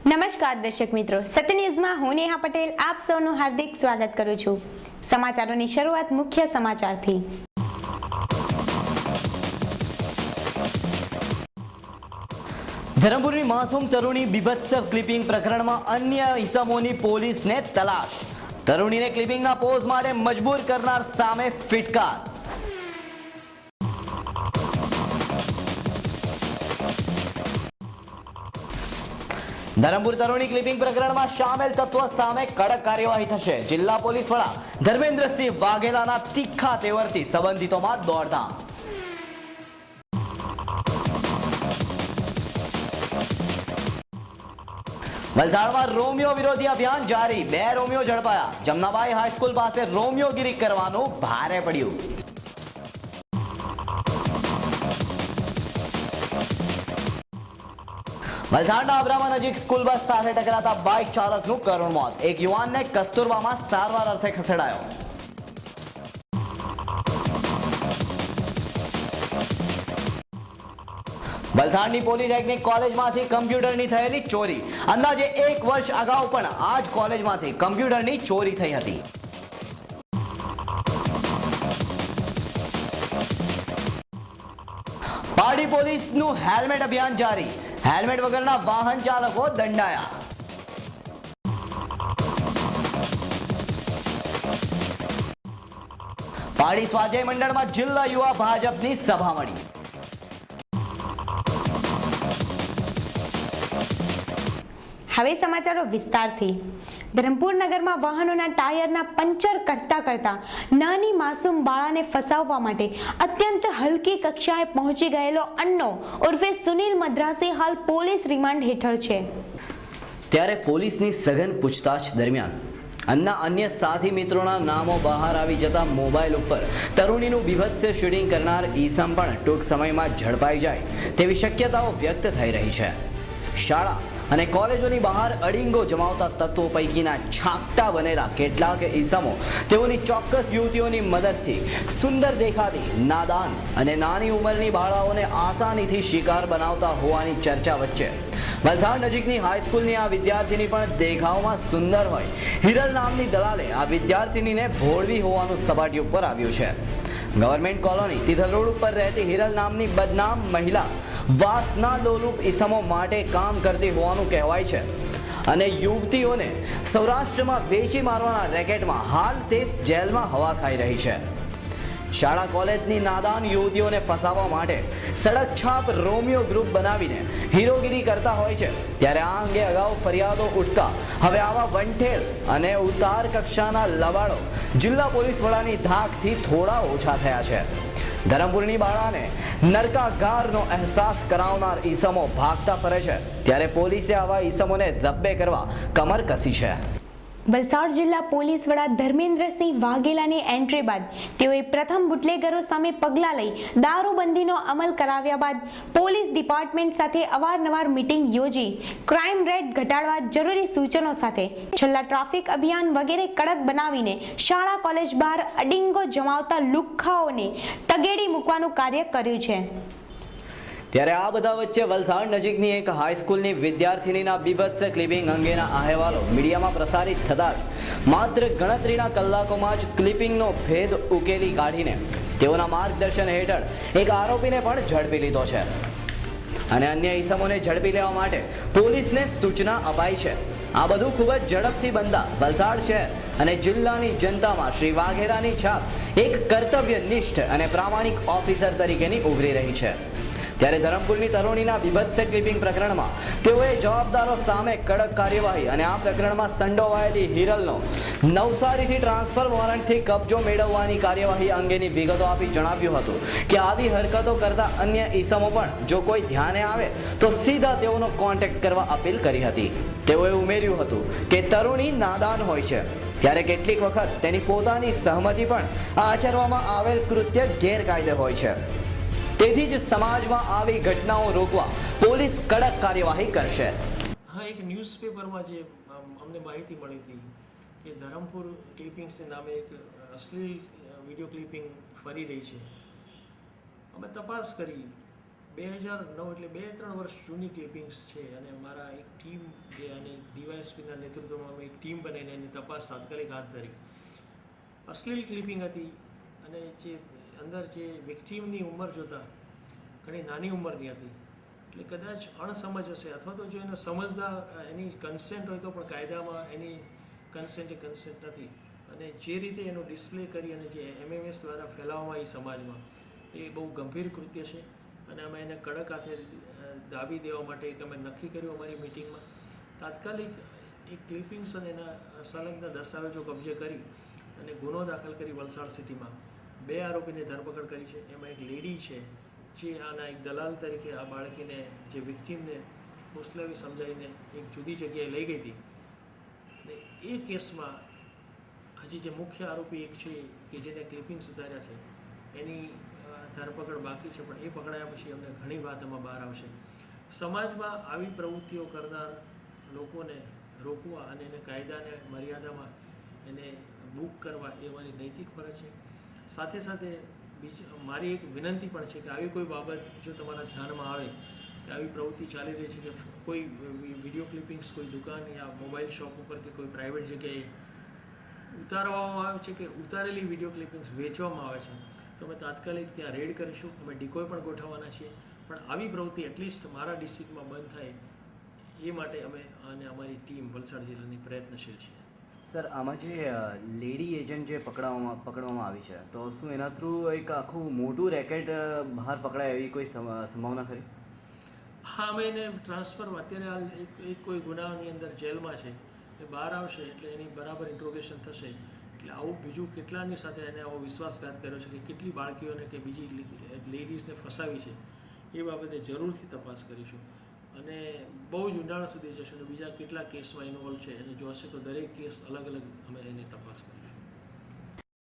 નમસ્કાર દર્શક મિત્રો, સત્ય ન્યૂઝમાં હું નેહા પટેલ આપ સૌનું હાર્દિક સ્વાગત કરું છું। સમાચારોની શરૂઆત મુખ્ય સમાચારથી। ધરમપુરની માસૂમ તરુણી બીભત્સ ક્લિપિંગ પ્રકરણમાં અન્ય ઇસમોની પોલીસને તલાશ। તરુણીને ક્લિપિંગના પોઝ માટે મજબૂર કરનાર સામે ફિટકાર। ધરમપુર તરુણી ક્લિપિંગ પ્રકરણમાં સામેલ તત્વો સામે કડક કાર્યવાહી થશે। જિલ્લા પોલીસ વડા ધર્મેન્દ્રસિંહ વાઘેલાના તીખા તેવરથી સંબંધિતોમાં દોડધામ। વલસાડમાં રોમિયો વિરોધી અભિયાન જારી। 2 રોમિયો ઝડપાયા। જમનાબાઈ હાઈસ્કૂલ પાસે રોમિયોગીરી કરવાનું ભારે પડ્યું। વલસાડના અબ્રામા નજીક સ્કૂલ બસ સાથે ટકરાતા બાઇક ચાલકનું કરુણ મોત। એક યુવાનને કસ્તુરબામાં સારવાર અર્થે ખસેડાયો। વલસાડની પોલિટેકનિક કોલેજમાંથી કમ્પ્યુટરની થયેલી ચોરી। અંદાજે 1 વર્ષ અગાઉ પણ આ જ કોલેજમાંથી કમ્પ્યુટરની ચોરી થઈ હતી। પાડી પોલીસનું હેલ્મેટ અભિયાન જારી। હેલ્મેટ વગરના વાહન ચાલકો દંડાયા। પાડી સ્વાધ્યાય મંડળમાં જિલ્લા યુવા ભાજપની સભા મળી। હવે સમાચારો વિસ્તારથી। ધરમપુર નગરમાં વાહનોના ટાયરના પંચર કરતા નાની માસૂમ બાળાને ફસાવવા માટે અત્યંત હલકી કક્ષાએ પહોંચી ગયેલો અન્નો ઉર્ફે સુનિલ મદ્રાસી હાલ પોલીસ રિમાન્ડ હેઠળ છે। ત્યારે પોલીસની સઘન પૂછતાછ દરમિયાન અન્ના અન્ય સાથી મિત્રોના નામો બહાર આવી જતા મોબાઈલ ઉપર તરુણીનું બીભત્સ શૂટિંગ કરનાર ઈસમ પણ ટૂંક સમયમાં ઝડપાઈ જાય તેવી શક્યતાઓ વ્યક્ત થઈ રહી છે। શાળા અને કોલેજોની બહાર અડીંગો જમાવતા તત્વો પૈકીના છાકટા બનેલા કેટલાક ઈસમો તેઓની ચોક્કસ યુવતીઓની મદદથી સુંદર દેખાતી નાદાન અને નાની ઉંમરની બાળાઓને આસાનીથી શિકાર બનાવતા હોવાની ચર્ચા વચ્ચે વલસાડ નજીકની હાઈસ્કૂલની આ વિદ્યાર્થીની પણ દેખાવમાં સુંદર હોય હિરલ નામની દલાલે આ વિદ્યાર્થીનીને ભોળવી હોવાનું સપાટી ઉપર આવ્યું છે। ગવર્મેન્ટ કોલોની તિથલ રોડ ઉપર રહેતી હિરલ નામની બદનામ મહિલા વાસના લોલુપ ઈસમો માટે કામ કરતી હોવાનું કહેવાય છે અને યુવતીઓને સૌરાષ્ટ્રમાં વેચી મારવાના રેકેટમાં હાલ તે જેલમાં હવા ખાઈ રહી છે। શાળા કોલેજની નાદાન યુવતીઓને ફસાવવા માટે સડક છાપ રોમિયો ગ્રુપ બનાવીને હીરોગીરી કરતા હોય છે। ત્યારે આ અંગે અગાઉ ફરિયાદો ઉઠતા હવે આવા વંઠેલ અને ઉતાર કક્ષાના લવાડો જિલ્લા પોલીસ વડાની ધાકથી થોડા ઓછા થયા છે। ધરમપુરની બાળાને નરકાગારનો અહેસાસ કરાવનાર ઈસમો ભાગતા ફરે છે ત્યારે પોલીસે આવા ઈસમોને જબ્બે કરવા કમર કસી છે। વલસાડ જિલ્લા પોલીસ વડા ધર્મેન્દ્રસિંહ વાઘેલાની એન્ટ્રી બાદ તેઓએ પ્રથમ બુટલેગરો સામે પગલાં લઈ દારૂબંધીનો અમલ કરાવ્યા બાદ પોલીસ ડિપાર્ટમેન્ટ સાથે અવારનવાર મીટિંગ યોજી ક્રાઇમ રેટ ઘટાડવા જરૂરી સૂચનો સાથે છેલ્લા ટ્રાફિક અભિયાન વગેરે કડક બનાવીને શાળા કોલેજ બહાર અડિંગો જમાવતા લુખ્ખાઓને તગેડી મૂકવાનું કાર્ય કર્યું છે. ત્યારે આ બધા વચ્ચે વલસાડ નજીકની એક હાઈસ્કૂલની વિદ્યાર્થિનીના બીભત્સ ક્લિપિંગ અંગેના અહેવાલો મીડિયામાં પ્રસારિત થતા જ માત્ર ગણતરીના કલાકોમાં જ ક્લિપિંગનો ભેદ ઉકેલી કાઢીને તેઓના માર્ગદર્શન હેઠળ એક આરોપીને પણ ઝડપી લીધો છે અને અન્ય ઇસમોને ઝડપી લેવા માટે પોલીસને સૂચના અપાઈ છે. આ બધું ખૂબ જ ઝડપથી બનતા વલસાડ શહેર અને જિલ્લાની જનતામાં શ્રી વાઘેલાની છાપ એક કર્તવ્યનિષ્ઠ અને પ્રામાણિક ઓફિસર તરીકેની ઉભરી રહી છે. ત્યારે ધરમપુરની તરુણીના બીભત્સ ક્લિપિંગ પ્રકરણમાં તેઓએ જવાબદારો સામે કડક કાર્યવાહી અને આ પ્રકરણમાં સંડોવાયેલી હિરલનો નવસારીથી ટ્રાન્સફર વોરંટથી કબજો મેળવવાની કાર્યવાહી અંગેની વિગતો આપી જણાવ્યું હતું કે આવી હરકતો કરતા અન્ય ઈસમો પણ જો કોઈ ધ્યાને આવે તો સીધા તેઓનો કોન્ટેક્ટ કરવા અપીલ કરી હતી. તેઓએ ઉમેર્યું હતું કે તરુણી નાદાન હોય છે ત્યારે કેટલીક વખત તેની પોતાની સહમતિ પણ આચરવામાં આવેલ કૃત્ય ગેરકાયદે હોય છે. તેથી જ સમાજમાં આવી ઘટનાઓ રોકવા પોલીસ કડક કાર્યવાહી કરશે. હા, એક ન્યૂઝપેપરમાં જે અમને માહિતી મળી હતી કે ધરમપુર ક્લિપિંગ્સ નામે એક અશ્લીલ વિડીયો ક્લિપિંગ ફરી રહી છે. અમે તપાસ કરી 2009 એટલે 2-3 વર્ષ જૂની ક્લિપિંગ્સ છે અને મારા એક ટીમ જે અને ડીવાયએસપીના નેતૃત્વમાં અમે એક ટીમ બનાવીને એની તપાસ તાત્કાલિક હાથ ધરી. અશ્લીલ ક્લિપિંગ હતી અને જે અંદર જે વિક્ટીમની ઉંમર જોતાં ઘણી નાની ઉંમરની હતી એટલે કદાચ અણસમજ હશે અથવા તો જો એનો સમજદાર એની કન્સેન્ટ હોય તો પણ કાયદામાં એની કન્સેન્ટ નથી અને જે રીતે એનું ડિસ્પ્લે કરી અને જે MMS દ્વારા ફેલાવવામાં આવી સમાજમાં એ બહુ ગંભીર કૃત્ય છે અને અમે એને કડક હાથે દાબી દેવા માટે એક અમે નક્કી કર્યું અમારી મિટિંગમાં. તાત્કાલિક એક ક્લિપિંગ્સ અને એના સંલગ્ન દસ્તાવેજો કબજે કરી અને ગુનો દાખલ કરી વલસાડ સિટીમાં 2 આરોપીની ધરપકડ કરી છે. એમાં એક લેડી છે જે આના એક દલાલ તરીકે આ બાળકીને જે વિક્ટીમને ફોસલાવી સમજાવીને એક જુદી જગ્યાએ લઈ ગઈ હતી અને એ કેસમાં હજી જે મુખ્ય આરોપી એક છે કે જેને ક્લિપિંગ સુધાર્યા છે એની ધરપકડ બાકી છે પણ એ પકડાયા પછી અમને ઘણી વાત એમાં બહાર આવશે. સમાજમાં આવી પ્રવૃત્તિઓ કરનાર લોકોને રોકવા અને એને કાયદાને મર્યાદામાં એને બુક કરવા એ મારી નૈતિક ફરજ છે. સાથે સાથે મારી એક વિનંતી પણ છે કે આવી કોઈ બાબત જો તમારા ધ્યાનમાં આવે કે આવી પ્રવૃત્તિ ચાલી રહી છે કે કોઈ વિડીયો ક્લિપિંગ્સ કોઈ દુકાન યા મોબાઈલ શોપ ઉપર કે કોઈ પ્રાઇવેટ જગ્યાએ ઉતારવામાં આવે છે કે ઉતારેલી વિડીયો ક્લિપિંગ્સ વેચવામાં આવે છે તો અમે તાત્કાલિક ત્યાં રેડ કરીશું. અમે ડિકોય પણ ગોઠવવાના છીએ પણ આવી પ્રવૃત્તિ એટલીસ્ટ મારા ડિસ્ટ્રિક્ટમાં બંધ થાય એ માટે અમે અને અમારી ટીમ વલસાડ જિલ્લાની પ્રયત્નશીલ છીએ. સર, આમાં જે લેડી એજન્ટ જે પકડવામાં આવી છે તો શું એના થ્રુ એક આખું મોટું રેકેટ બહાર પકડાય એવી કોઈ સંભાવના ખરી? હા, અમે એને ટ્રાન્સફર અત્યારે હાલ એક કોઈ ગુનાની અંદર જેલમાં છે એ બહાર આવશે એટલે એની બરાબર ઇન્ટ્રોગેશન થશે એટલે આવું બીજું કેટલાની સાથે એને આવો વિશ્વાસઘાત કર્યો છે કે કેટલી બાળકીઓને કે બીજી લેડીઝને ફસાવી છે એ બાબતે જરૂરથી તપાસ કરીશું અને બહુ જ ઊંડાણ સુધી જશું અને બીજા કેટલા કેસમાં ઇન્વોલ્વ છે અને જો હશે તો દરેક કેસ અલગ અલગ અમે એની તપાસ કરીશું.